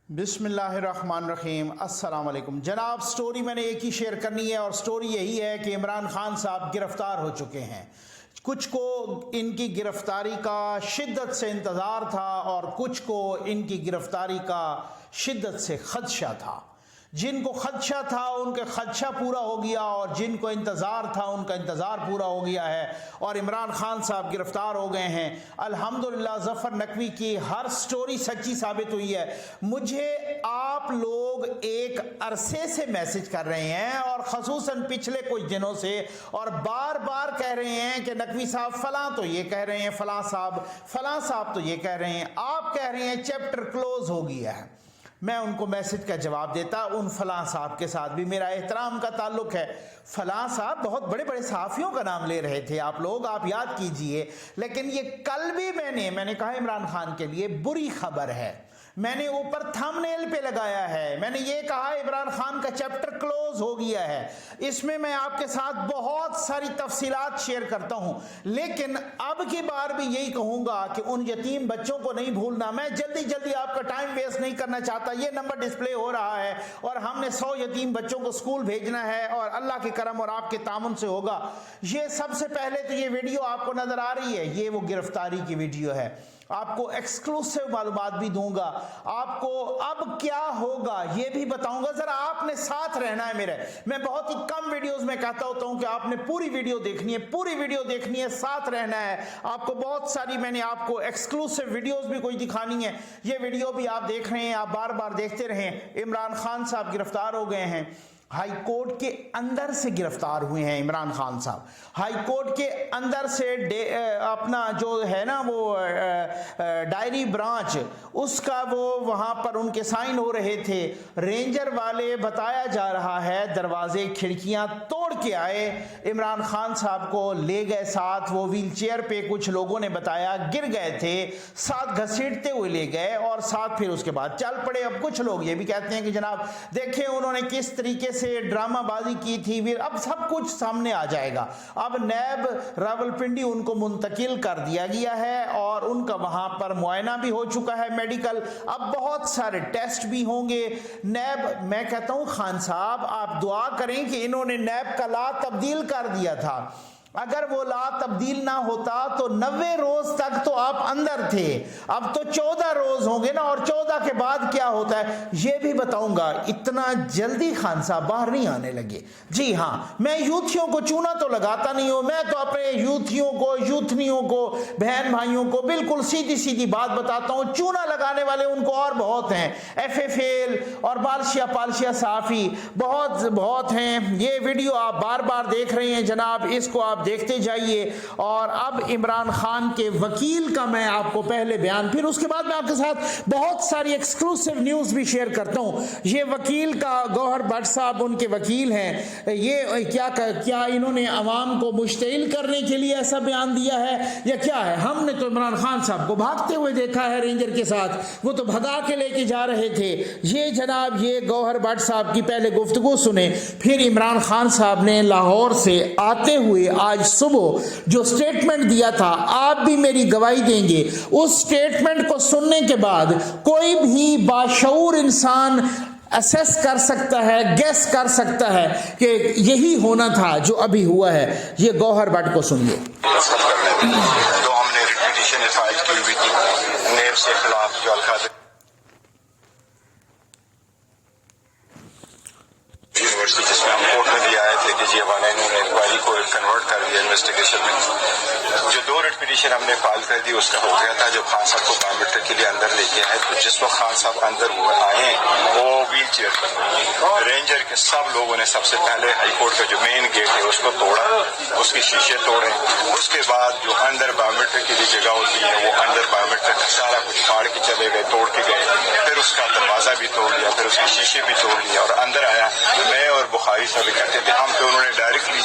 بسم اللہ الرحمن الرحیم۔ السلام علیکم جناب۔ سٹوری میں نے ایک ہی شیئر کرنی ہے اور سٹوری یہی ہے کہ عمران خان صاحب گرفتار ہو چکے ہیں۔ کچھ کو ان کی گرفتاری کا شدت سے انتظار تھا اور کچھ کو ان کی گرفتاری کا شدت سے خدشہ تھا۔ جن کو خدشہ تھا ان کے خدشہ پورا ہو گیا اور جن کو انتظار تھا ان کا انتظار پورا ہو گیا ہے اور عمران خان صاحب گرفتار ہو گئے ہیں۔ الحمدللہ ظفر نقوی کی ہر سٹوری سچی ثابت ہوئی ہے۔ مجھے آپ لوگ ایک عرصے سے میسج کر رہے ہیں اور خصوصاً پچھلے کچھ دنوں سے اور بار بار کہہ رہے ہیں کہ نقوی صاحب فلاں تو یہ کہہ رہے ہیں، فلاں صاحب تو یہ کہہ رہے ہیں، آپ کہہ رہے ہیں چیپٹر کلوز ہو گیا ہے۔ میں ان کو میسج کا جواب دیتا، ان فلاں صاحب کے ساتھ بھی میرا احترام کا تعلق ہے۔ فلاں صاحب بہت بڑے بڑے صحافیوں کا نام لے رہے تھے آپ لوگ، آپ یاد کیجئے، لیکن یہ کل بھی میں نے کہا عمران خان کے لیے بری خبر ہے۔ میں نے اوپر تھم نیل پہ لگایا ہے، میں نے یہ کہا عمران خان کا چیپٹر کلوز ہو گیا ہے۔ اس میں میں آپ کے ساتھ بہت ساری تفصیلات شیئر کرتا ہوں، لیکن اب کی بار بھی یہی کہوں گا کہ ان یتیم بچوں کو نہیں بھولنا۔ میں جلدی آپ کا ٹائم ویسٹ نہیں کرنا چاہتا۔ یہ نمبر ڈسپلے ہو رہا ہے اور ہم نے 100 یتیم بچوں کو سکول بھیجنا ہے اور اللہ کے کرم اور آپ کے تعاون سے ہوگا۔ یہ سب سے پہلے تو یہ ویڈیو آپ کو نظر آ رہی ہے، یہ وہ گرفتاری کی ویڈیو ہے۔ آپ کو ایکسکلوسیو معلومات بھی دوں گا، آپ کو اب کیا ہوگا یہ بھی بتاؤں گا۔ ذرا آپ نے ساتھ رہنا ہے میرے۔ میں بہت ہی کم ویڈیوز میں کہتا ہوتا ہوں کہ آپ نے پوری ویڈیو دیکھنی ہے، ساتھ رہنا ہے۔ آپ کو بہت ساری میں نے آپ کو ایکسکلوسیو ویڈیوز بھی کوئی دکھانی ہے۔ یہ ویڈیو بھی آپ دیکھ رہے ہیں، آپ بار بار دیکھتے رہیں۔ عمران خان صاحب گرفتار ہو گئے ہیں، ہائی کورٹ کے اندر سے گرفتار ہوئے ہیں عمران خان صاحب۔ ہائی کورٹ کے اندر سے اپنا جو ہے نا وہ ڈائری برانچ، اس کا وہ وہاں پر ان کے سائن ہو رہے تھے۔ رینجر والے بتایا جا رہا ہے دروازے کھڑکیاں توڑ کے آئے، عمران خان صاحب کو لے گئے ساتھ۔ وہ ویل چیئر پہ کچھ لوگوں نے بتایا گر گئے تھے، ساتھ گھسیٹتے ہوئے لے گئے اور ساتھ پھر اس کے بعد چل پڑے۔ اب کچھ لوگ یہ بھی کہتے ہیں کہ جناب دیکھیں انہوں نے کس طریقے سے ڈرامہ بازی کی تھی، اب سب کچھ سامنے آ جائے گا۔ اب نیب راولپنڈی ان کو منتقل کر دیا گیا ہے اور ان کا وہاں پر معائنہ بھی ہو چکا ہے میڈیکل۔ اب بہت سارے ٹیسٹ بھی ہوں گے۔ نیب، میں کہتا ہوں خان صاحب آپ دعا کریں کہ انہوں نے نیب کا لا تبدیل کر دیا تھا۔ اگر وہ لا تبدیل نہ ہوتا تو 90 روز تک تو آپ اندر تھے، اب تو 14 روز ہوں گے نا، اور 14 کے بعد کیا ہوتا ہے یہ بھی بتاؤں گا۔ اتنا جلدی خان صاحب باہر نہیں آنے لگے۔ جی ہاں، میں یوتھیوں کو چونا تو لگاتا نہیں ہوں، میں تو اپنے یوتھیوں کو، یوتھنیوں کو، بہن بھائیوں کو بالکل سیدھی بات بتاتا ہوں۔ چونا لگانے والے ان کو اور بہت ہیں، FFL اور پالشیا صحافی بہت ہیں۔ یہ ویڈیو آپ بار بار دیکھ رہے ہیں جناب، اس کو آپ دیکھتے جائیے۔ اور اب عمران خان کے وکیل کا میں آپ کو پہلے بیان، پھر اس کے بعد میں آپ کے ساتھ بہت ساری ایکسکلوسیو نیوز بھی شیئر کرتا ہوں۔ یہ وکیل کا گوہر بٹ صاحب ان کے وکیل ہیں، یہ کیا انہوں نے عوام کو مشتعل کرنے کے لیے ایسا بیان دیا ہے یا کیا ہے؟ ہم نے تو عمران خان صاحب کو بھاگتے ہوئے دیکھا ہے رینجر کے ساتھ، وہ تو بھگا کے لے کے جا رہے تھے۔ یہ جناب یہ گوہر بٹ صاحب کی پہلے گفتگو سنیں، پھر عمران خان صاحب نے لاہور سے آتے ہوئے آج صبح جو سٹیٹمنٹ دیا تھا، آپ بھی میری گواہی دیں گے، اس سٹیٹمنٹ کو سننے کے بعد کوئی بھی باشعور انسان اسیس کر سکتا ہے، گیس کر سکتا ہے کہ یہی ہونا تھا جو ابھی ہوا ہے۔ یہ گوہر بٹ کو سنیے۔ تو ہم نے ریپیٹیشن فائل کی ہوئی تھی نیب سے خلاف، جو القادر یونیورسٹی، جس میں ہم کورٹ میں بھی آئے تھے کہ جی ہمارے انہوں نے انکوائری کو کنورٹ کر دیا انویسٹیگیشن میں۔ جو 2 ریٹ پٹیشن ہم نے فائل کر دی اس کا ہو گیا تھا، جو خان صاحب کو بایومیٹرک کے لیے اندر لے کے آئے، تو جس وقت خان صاحب اندر آئے وہ ویل چیئر پر رینجر کے سب لوگوں نے سب سے پہلے ہائی کورٹ کا جو مین گیٹ ہے اس کو توڑا، اس کی شیشے توڑے۔ اس کے بعد جو اندر بایومیٹرک کی بھی جگہ ہوتی ہے وہ اندر بایومیٹرک سارا کچھ پھاڑ کے چلے گئے، توڑ کے گئے۔ پھر اس کا دروازہ بھی توڑ لیا، پھر اس کی شیشے بھی توڑ لیا اور اندر آیا۔ میں اور بخاری صاحب کہتے تھے ہم پہ انہوں نے ڈائریکٹلی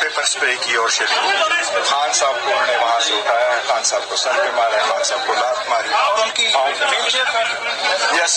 پیپر اسپرے کی اور شیل خان صاحب کو انہوں نے وہاں سے اٹھایا ہے، خان صاحب کو سر پہ مارا ہے، خان صاحب کو لات ماری۔ یس،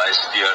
ISPR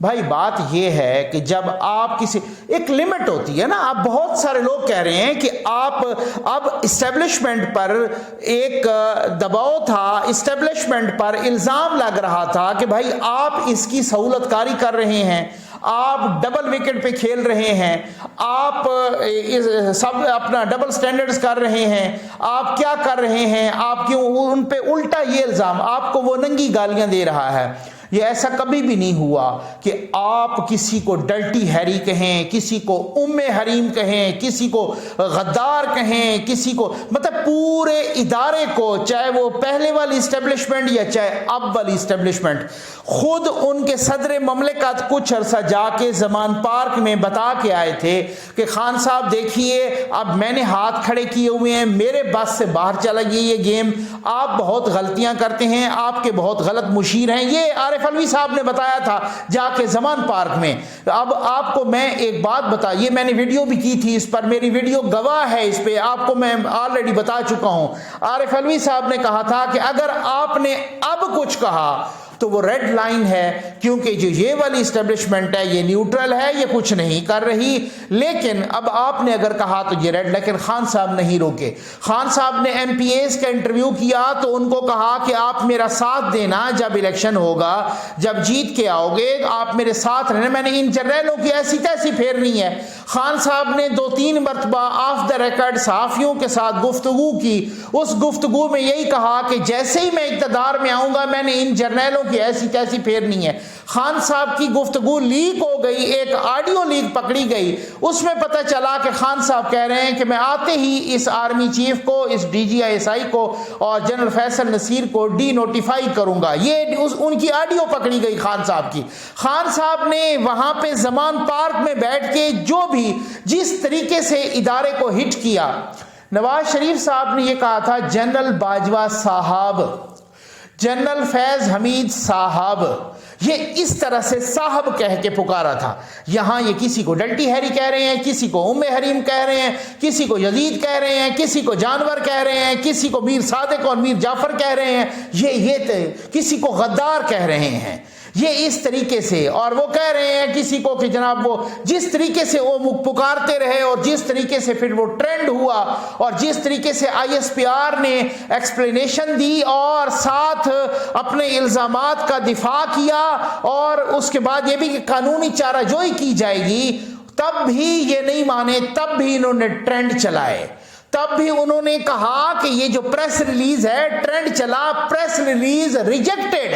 بھائی بات یہ ہے کہ جب آپ کسی ایک لمٹ ہوتی ہے نا. اب بہت سارے لوگ کہہ رہے ہیں کہ آپ اب اسٹیبلشمنٹ پر ایک دباؤ تھا, اسٹیبلشمنٹ پر الزام لگ رہا تھا کہ بھائی آپ اس کی سہولت کاری کر رہے ہیں, آپ ڈبل وکٹ پہ کھیل رہے ہیں, آپ سب اپنا ڈبل سٹینڈرڈز کر رہے ہیں, آپ کیا کر رہے ہیں, آپ کیوں ان پہ الٹا یہ الزام, آپ کو وہ ننگی گالیاں دے رہا ہے. یہ ایسا کبھی بھی نہیں ہوا کہ آپ کسی کو ڈلٹی ہیری کہیں, کسی کو حریم کہیں, کسی کو غدار کہیں, کسی کو مطلب پورے ادارے کو, چاہے وہ پہلے والی اسٹیبلشمنٹ یا چاہے اب والی اسٹیبلشمنٹ. خود ان کے صدر مملکت کچھ عرصہ جا کے زمان پارک میں بتا کے آئے تھے کہ خان صاحب دیکھیے اب میں نے ہاتھ کھڑے کیے ہوئے ہیں, میرے بس سے باہر چلا گیا یہ گیم, آپ بہت غلطیاں کرتے ہیں, آپ کے بہت غلط مشیر ہیں. یہ عارف الوی صاحب نے بتایا تھا جا کے زمان پارک میں. اب آپ کو میں ایک بات بتا, یہ میں نے ویڈیو بھی کی تھی اس پر, میری ویڈیو گواہ ہے اس پہ, آپ کو میں آلریڈی بتا چکا ہوں. عارف الوی صاحب نے کہا تھا کہ اگر آپ نے اب کچھ کہا تو وہ ریڈ لائن ہے, کیونکہ جو یہ والی اسٹیبلشمنٹ ہے یہ نیوٹرل ہے, یہ کچھ نہیں کر رہی. لیکن اب آپ نے اگر کہا تو یہ ریڈ, لیکن خان صاحب نہیں روکے. خان صاحب نے ایم پی ایز کا انٹرویو کیا تو ان کو کہا کہ آپ میرا ساتھ دینا جب الیکشن ہوگا, جب جیت کے آؤ گے آپ میرے ساتھ رہنا, میں نے ان جرنیلوں کی ایسی تیسی پھیرنی ہے. خان صاحب نے 2-3 مرتبہ آف دا ریکارڈ صحافیوں کے ساتھ گفتگو کی. اس گفتگو میں یہی کہا کہ جیسے ہی میں اقتدار میں آؤں گا میں نے ان جرنیلوں کی ایسی تیسی پھیرنی ہے. خان صاحب کی گفتگو لیک ہو گئی, ایک آڈیو لیک پکڑی گئی, اس میں پتہ چلا کہ خان صاحب کہہ رہے ہیں کہ میں آتے ہی اس آرمی چیف کو, اس D G I S I کو اور جنرل فیصل نصیر کو ڈی نوٹیفائی کروں گا. یہ ان کی آڈیو پکڑی گئی خان صاحب کی. خان صاحب نے وہاں پہ زمان پارک میں بیٹھ کے جو بھی جس طریقے سے ادارے کو ہٹ کیا, نواز شریف صاحب نے یہ کہا تھا جنرل باجوہ صاحب, جنرل فیض حمید صاحب, یہ اس طرح سے صاحب کہہ کے پکارا تھا. یہاں یہ کسی کو ڈلٹی ہیری کہہ رہے ہیں, کسی کو حریم کہہ رہے ہیں, کسی کو یزید کہہ رہے ہیں, کسی کو جانور کہہ رہے ہیں, کسی کو میر صادق اور میر جعفر کہہ رہے ہیں, یہ کسی کو غدار کہہ رہے ہیں. یہ اس طریقے سے, اور وہ کہہ رہے ہیں کسی کو کہ جناب وہ جس طریقے سے وہ پکارتے رہے اور جس طریقے سے پھر وہ ٹرینڈ ہوا اور جس طریقے سے آئی ایس پی آر نے ایکسپلینیشن دی اور ساتھ اپنے الزامات کا دفاع کیا اور اس کے بعد یہ بھی کہ قانونی چارہ جوئی کی جائے گی, تب بھی یہ نہیں مانے, تب بھی انہوں نے ٹرینڈ چلائے, تب بھی انہوں نے کہا کہ یہ جو پریس ریلیز ہے ٹرینڈ چلا, پریس ریلیز ریجیکٹڈ.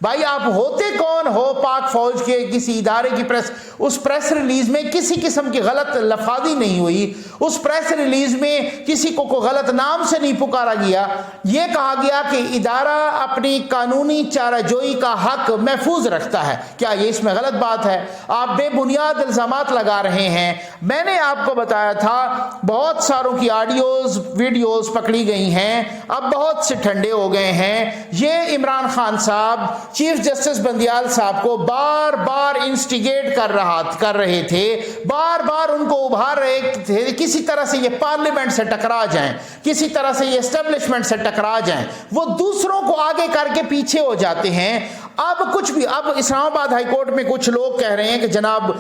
بھائی آپ ہوتے کون ہو پاک فوج کے کسی ادارے کی پریس, اس پریس ریلیز میں کسی قسم کی غلط لفاظی نہیں ہوئی, اس پریس ریلیز میں کسی کو غلط نام سے نہیں پکارا گیا. یہ کہا گیا کہ ادارہ اپنی قانونی چارہ جوئی کا حق محفوظ رکھتا ہے. کیا یہ اس میں غلط بات ہے؟ آپ بے بنیاد الزامات لگا رہے ہیں. میں نے آپ کو بتایا تھا بہت ساروں کی آڈیوز ویڈیوز پکڑی گئی ہیں, اب بہت سے ٹھنڈے ہو گئے ہیں. یہ عمران خان صاحب چیف جسٹس بندیال صاحب کو بار بار انسٹیگیٹ کر رہے تھے, بار بار ان کو ابھار رہے تھے, کسی طرح سے یہ پارلیمنٹ سے ٹکرا جائیں, کسی طرح سے یہ اسٹیبلشمنٹ سے ٹکرا جائیں. وہ دوسروں کو آگے کر کے پیچھے ہو جاتے ہیں. اب کچھ بھی, اب اسلام آباد ہائی کورٹ میں کچھ لوگ کہہ رہے ہیں کہ جناب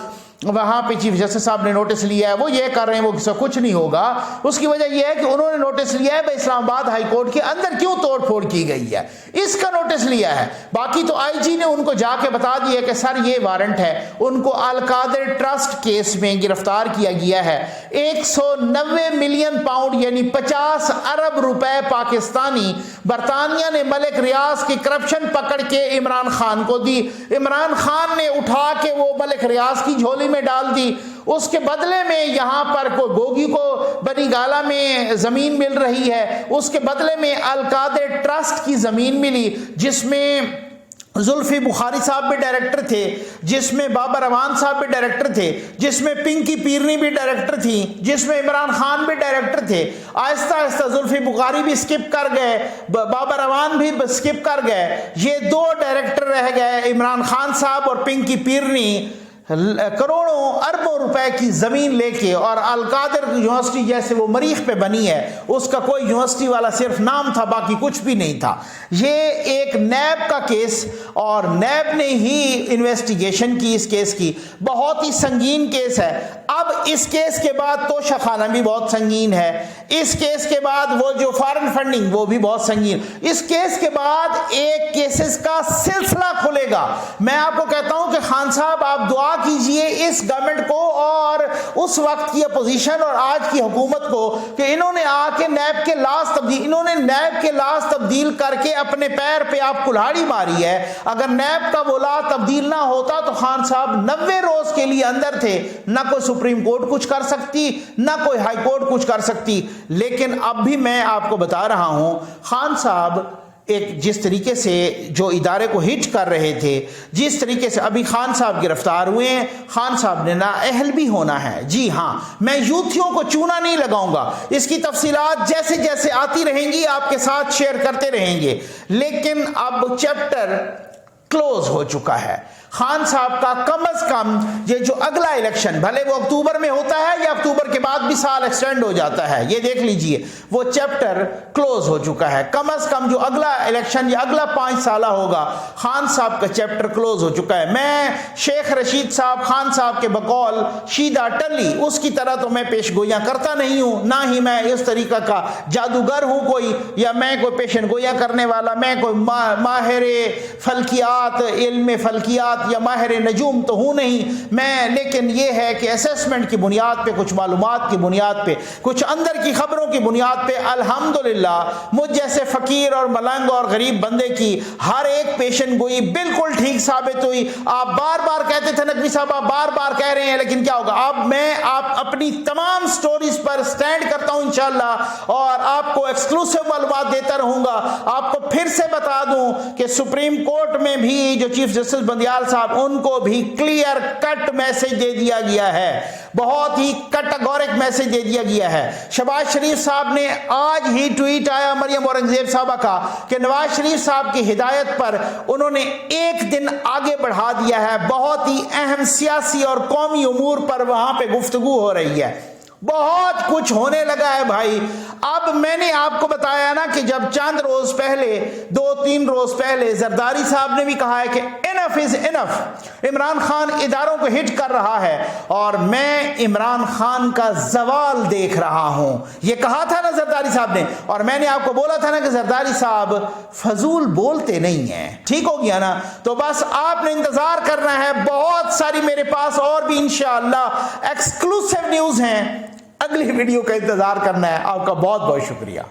وہاں پہ چیف جسٹس صاحب نے نوٹس لیا ہے, وہ یہ کر رہے ہیں, وہ کسی کچھ نہیں ہوگا. اس کی وجہ یہ ہے کہ انہوں نے نوٹس لیا ہے اسلام آباد ہائی کورٹ کے اندر کیوں توڑ پھوڑ کی گئی ہے, اس کا نوٹس لیا ہے. باقی تو آئی جی نے ان کو جا کے بتا دیا کہ سر یہ وارنٹ ہے. ان کو القادر ٹرسٹ کیس میں گرفتار کیا گیا ہے. 190 ملین پاؤنڈ یعنی 50 ارب روپے پاکستانی برطانیہ نے ملک ریاض کی کرپشن پکڑ کے عمران خان کو دی. عمران خان نے اٹھا کے وہ ملک ریاض کی جھولی میں ڈال دی. اس کے بدلے میں یہاں پر گوگی کو بنی گالا میں زمین مل رہی ہے, اس کے بدلے میں القادر ٹرسٹ کی زمین ملی جس میں زلفی بخاری صاحب بھی ڈائریکٹر تھے, جس میں بابر امان صاحب بھی ڈائریکٹر تھے, جس میں پنکی پیرنی بھی ڈائریکٹر تھی, جس میں عمران خان بھی ڈائریکٹر تھے. آہستہ آہستہ زلفی بخاری بھی سکپ کر گئے, بابر امان بھی سکپ کر گئے, یہ 2 ڈائریکٹر رہ گئے, عمران خان صاحب اور پنکی پیرنی. کروڑوں اربوں روپے کی زمین لے کے، اور القادر یونیورسٹی جیسے وہ مریخ پہ بنی ہے، اس کا کوئی یونیورسٹی والا صرف نام تھا، باقی کچھ بھی نہیں تھا۔ یہ ایک نیب کا کیس، اور نیب نے ہی انویسٹیگیشن کی اس کیس کی، بہت ہی سنگین کیس ہے۔ اب اس کیس کے بعد توشہ خانہ بھی بہت سنگین ہے، اس کیس کے بعد وہ جو فارن فنڈنگ وہ بھی بہت سنگین، اس کیس کے بعد ایک کیسز کا سلسلہ کھلے گا۔ میں آپ کو کہتا ہوں کہ خان صاحب آپ دعا کیجئے اس گورنمنٹ کو اور اس وقت کی اپوزیشن اور آج کی حکومت کو کہ انہوں نے آ کے نیب کے لاس تبدیل کر کے اپنے پیر پہ آپ کلہاڑی ماری ہے۔ اگر نیب کا وہ لا تبدیل نہ ہوتا تو خان صاحب 90 روز کے لیے اندر تھے، نہ کوئی سپریم کورٹ کچھ کر سکتی، نہ کوئی ہائی کورٹ کچھ کر سکتی۔ لیکن اب بھی میں آپ کو بتا رہا ہوں، خان صاحب ایک جس طریقے سے جو ادارے کو ہٹ کر رہے تھے، جس طریقے سے ابھی خان صاحب گرفتار ہوئے ہیں، خان صاحب نے نااہل بھی ہونا ہے۔ جی ہاں، میں یوتھیوں کو چونا نہیں لگاؤں گا، اس کی تفصیلات جیسے جیسے آتی رہیں گی آپ کے ساتھ شیئر کرتے رہیں گے، لیکن اب چیپٹر کلوز ہو چکا ہے۔ خان صاحب کا کم از کم یہ جو اگلا الیکشن، بھلے وہ اکتوبر میں ہوتا ہے یا اکتوبر کے بعد بھی سال ایکسٹینڈ ہو جاتا ہے، یہ دیکھ لیجئے، وہ چیپٹر کلوز ہو چکا ہے۔ کم از کم جو اگلا الیکشن یا اگلا 5 سالہ ہوگا، خان صاحب کا چیپٹر کلوز ہو چکا ہے۔ میں شیخ رشید صاحب خان صاحب کے بقول شیدہ ٹلی اس کی طرح تو میں پیش گویاں کرتا نہیں ہوں، نہ ہی میں اس طریقہ کا جادوگر ہوں کوئی، یا میں کوئی پیشن گویاں کرنے والا، میں کوئی ماہر فلکیات، علم فلکیات یا ماہر نجوم تو ہوں نہیں میں، لیکن یہ ہے کہ اسیسمنٹ کی بنیاد پہ، کچھ معلومات کی بنیاد پہ، کچھ اندر کی خبروں کی بنیاد پہ الحمدللہ مجھ جیسے فقیر اور ملنگ اور غریب بندے کی ہر ایک پیشن گوئی بالکل ٹھیک ثابت ہوئی۔ آپ بار بار کہتے تھے نقوی صاحب، آپ بار بار کہہ رہے ہیں، لیکن کیا ہوگا، اب میں اپنی تمام سٹوریز پر سٹینڈ کرتا ہوں انشاءاللہ، اور آپ کو ایکسکلوسیو معلومات دیتا رہوں گا۔ آپ کو پھر سے بتا دوں کہ سپریم کورٹ میں بھی جو چیف جسٹس بندیال صاحب، ان کو بھی کلیئر کٹ میسج دے دیا گیا ہے، بہت ہی کیٹیگورک میسج دے دیا گیا ہے۔ شہباز شریف صاحب نے آج ہی ٹویٹ آیا مریم اورنگزیب صاحبہ کا کہ نواز شریف صاحب کی ہدایت پر انہوں نے ایک دن آگے بڑھا دیا ہے، بہت ہی اہم سیاسی اور قومی امور پر وہاں پہ گفتگو ہو رہی ہے۔ بہت کچھ ہونے لگا ہے بھائی۔ اب میں نے آپ کو بتایا نا کہ جب چند روز پہلے، 2-3 روز پہلے زرداری صاحب نے بھی کہا ہے کہ انف از انف، عمران خان اداروں کو ہٹ کر رہا ہے، اور میں عمران خان کا زوال دیکھ رہا ہوں، یہ کہا تھا نا زرداری صاحب نے، اور میں نے آپ کو بولا تھا نا کہ زرداری صاحب فضول بولتے نہیں ہیں، ٹھیک ہو گیا نا؟ تو بس آپ نے انتظار کرنا ہے، بہت ساری میرے پاس اور بھی انشاءاللہ ایکسکلوسیو نیوز ہیں، اگلی ویڈیو کا انتظار کرنا ہے۔ آپ کا بہت بہت شکریہ۔